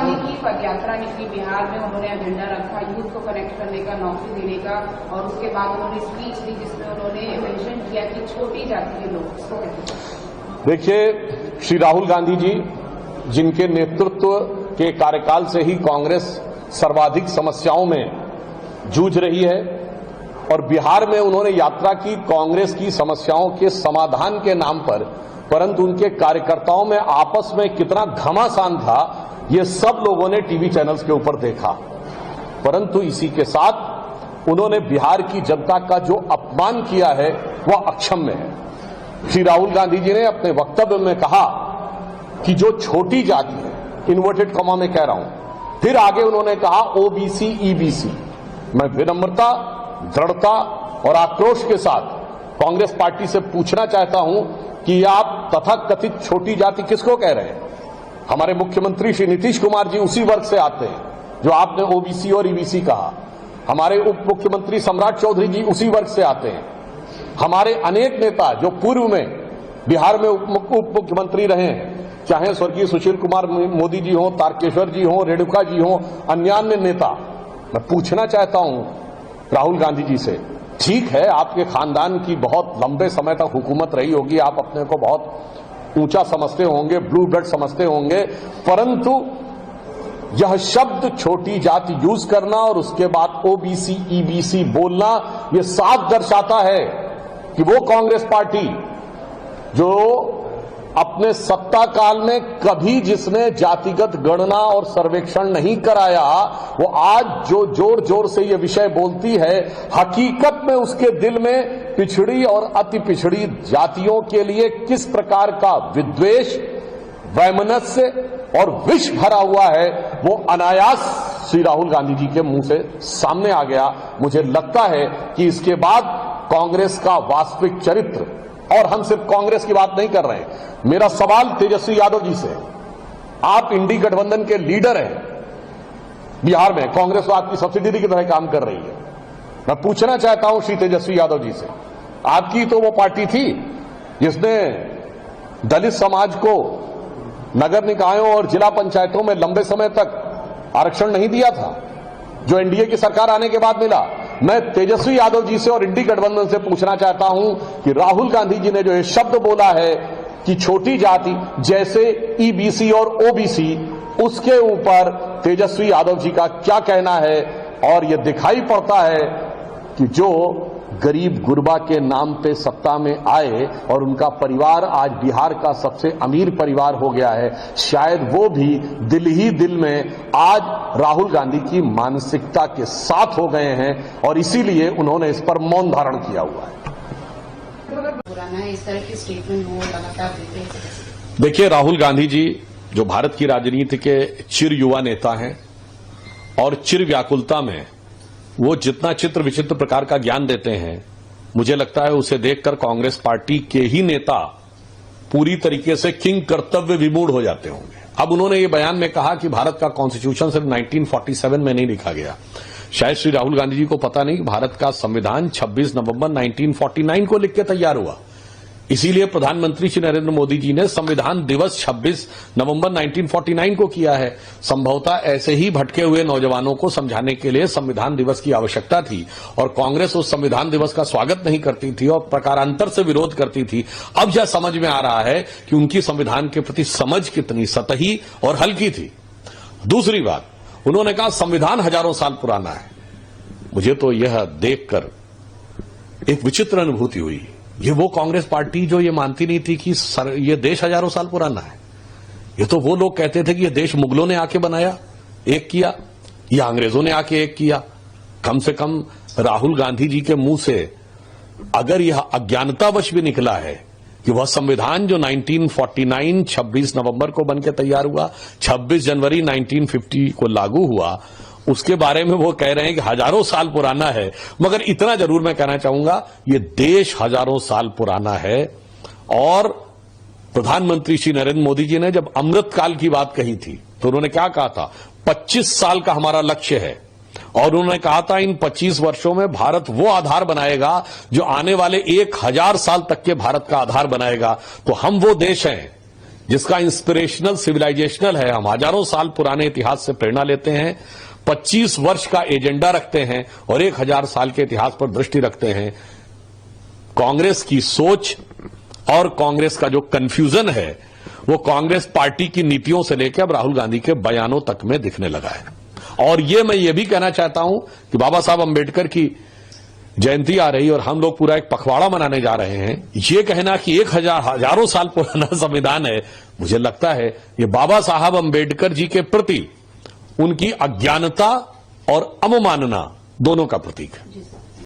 गांधी की पद यात्रा निकली बिहार में, उन्होंने एजेंडा रखा यूथ को कनेक्ट करने का, नौकरी देने का, और उसके बाद उन्होंने स्पीच दी जिसमें उन्होंने मेंशन किया कि छोटी जाति के लोग इसको कहते हैं। देखिए, श्री राहुल गांधी जी जिनके नेतृत्व के कार्यकाल से ही कांग्रेस सर्वाधिक समस्याओं में जूझ रही है और बिहार में उन्होंने यात्रा की कांग्रेस की समस्याओं के समाधान के नाम पर, परंतु उनके कार्यकर्ताओं में आपस में कितना घमासान था ये सब लोगों ने टीवी चैनल्स के ऊपर देखा। परंतु इसी के साथ उन्होंने बिहार की जनता का जो अपमान किया है वह अक्षम्य है। श्री राहुल गांधी जी ने अपने वक्तव्य में कहा कि जो छोटी जाति है, इन्वर्टेड कॉमा में कह रहा हूं, फिर आगे उन्होंने कहा ओबीसी ईबीसी। मैं विनम्रता, दृढ़ता और आक्रोश के साथ कांग्रेस पार्टी से पूछना चाहता हूं कि आप तथाकथित छोटी जाति किसको कह रहे हैं? हमारे मुख्यमंत्री श्री नीतीश कुमार जी उसी वर्ग से आते हैं जो आपने ओबीसी और ईबीसी कहा। हमारे उप मुख्यमंत्री सम्राट चौधरी जी उसी वर्ग से आते हैं। हमारे अनेक नेता जो पूर्व में बिहार में उप मुख्यमंत्री रहे हैं, चाहे स्वर्गीय सुशील कुमार मोदी जी हों, तारकेश्वर जी हों, रेणुका जी हों, अन्य नेता, मैं पूछना चाहता हूं राहुल गांधी जी से, ठीक है आपके खानदान की बहुत लंबे समय तक हुकूमत रही होगी, आप अपने को बहुत ऊंचा समझते होंगे, ब्लू ब्लड समझते होंगे, परंतु यह शब्द छोटी जाति यूज करना और उसके बाद ओबीसी ईबीसी बोलना, यह साफ दर्शाता है कि वो कांग्रेस पार्टी जो अपने सत्ता काल में कभी जिसने जातिगत गणना और सर्वेक्षण नहीं कराया, वो आज जो जोर जोर से ये विषय बोलती है, हकीकत में उसके दिल में पिछड़ी और अति पिछड़ी जातियों के लिए किस प्रकार का विद्वेष, वैमनस्य और विष भरा हुआ है, वो अनायास श्री राहुल गांधी जी के मुंह से सामने आ गया। मुझे लगता है कि इसके बाद कांग्रेस का वास्तविक चरित्र, और हम सिर्फ कांग्रेस की बात नहीं कर रहे हैं, मेरा सवाल तेजस्वी यादव जी से, आप इंडी गठबंधन के लीडर हैं बिहार में, कांग्रेस तो आपकी सब्सिडरी की तरह काम कर रही है। मैं पूछना चाहता हूं श्री तेजस्वी यादव जी से, आपकी तो वो पार्टी थी जिसने दलित समाज को नगर निकायों और जिला पंचायतों में लंबे समय तक आरक्षण नहीं दिया था, जो एनडीए की सरकार आने के बाद मिला। मैं तेजस्वी यादव जी से और इंडी गठबंधन से पूछना चाहता हूं कि राहुल गांधी जी ने जो ये शब्द बोला है कि छोटी जाति, जैसे ईबीसी और ओबीसी, उसके ऊपर तेजस्वी यादव जी का क्या कहना है? और ये दिखाई पड़ता है कि जो गरीब गुरबा के नाम पे सत्ता में आए और उनका परिवार आज बिहार का सबसे अमीर परिवार हो गया है, शायद वो भी दिल ही दिल में आज राहुल गांधी की मानसिकता के साथ हो गए हैं और इसीलिए उन्होंने इस पर मौन धारण किया हुआ है। इस तरह की स्टेटमेंट वो लगातार देते हैं। देखिए, राहुल गांधी जी जो भारत की राजनीति के चिर युवा नेता हैं और चिर व्याकुलता में वो जितना चित्र विचित्र प्रकार का ज्ञान देते हैं, मुझे लगता है उसे देखकर कांग्रेस पार्टी के ही नेता पूरी तरीके से किंग कर्तव्य विमूढ़ हो जाते होंगे। अब उन्होंने ये बयान में कहा कि भारत का कॉन्स्टिट्यूशन सिर्फ 1947 में नहीं लिखा गया। शायद श्री राहुल गांधी जी को पता नहीं, भारत का संविधान 26 नवंबर 1949 को लिख के तैयार हुआ। इसीलिए प्रधानमंत्री श्री नरेंद्र मोदी जी ने संविधान दिवस 26 नवंबर 1949 को किया है। संभवतः ऐसे ही भटके हुए नौजवानों को समझाने के लिए संविधान दिवस की आवश्यकता थी और कांग्रेस उस संविधान दिवस का स्वागत नहीं करती थी और प्रकारांतर से विरोध करती थी। अब यह समझ में आ रहा है कि उनकी संविधान के प्रति समझ कितनी सतही और हल्की थी। दूसरी बात, उन्होंने कहा संविधान हजारों साल पुराना है। मुझे तो यह देखकर एक विचित्र अनुभूति हुई। ये वो कांग्रेस पार्टी जो ये मानती नहीं थी कि ये देश हजारों साल पुराना है। ये तो वो लोग कहते थे कि ये देश मुगलों ने आके बनाया, एक किया, या अंग्रेजों ने आके एक किया। कम से कम राहुल गांधी जी के मुंह से अगर यह अज्ञानतावश भी निकला है कि वह संविधान जो 1949 26 नवंबर को बनकर तैयार हुआ, 26 जनवरी 1950 को लागू हुआ, उसके बारे में वो कह रहे हैं कि हजारों साल पुराना है। मगर इतना जरूर मैं कहना चाहूंगा, ये देश हजारों साल पुराना है। और प्रधानमंत्री श्री नरेंद्र मोदी जी ने जब अमृतकाल की बात कही थी तो उन्होंने क्या कहा था? 25 साल का हमारा लक्ष्य है और उन्होंने कहा था इन 25 वर्षों में भारत वो आधार बनाएगा जो आने वाले 1000 साल तक के भारत का आधार बनाएगा। तो हम वो देश हैं जिसका इंस्पिरेशनल सिविलाइजेशनल है। हम हजारों साल पुराने इतिहास से प्रेरणा लेते हैं, 25 वर्ष का एजेंडा रखते हैं और 1000 साल के इतिहास पर दृष्टि रखते हैं। कांग्रेस की सोच और कांग्रेस का जो कंफ्यूजन है वो कांग्रेस पार्टी की नीतियों से लेकर अब राहुल गांधी के बयानों तक में दिखने लगा है। और ये मैं ये भी कहना चाहता हूं कि बाबा साहब अंबेडकर की जयंती आ रही और हम लोग पूरा एक पखवाड़ा मनाने जा रहे हैं। ये कहना कि हजारों साल पुराना संविधान है, मुझे लगता है ये बाबा साहब अंबेडकर जी के प्रति उनकी अज्ञानता और अवमानना दोनों का प्रतीक है।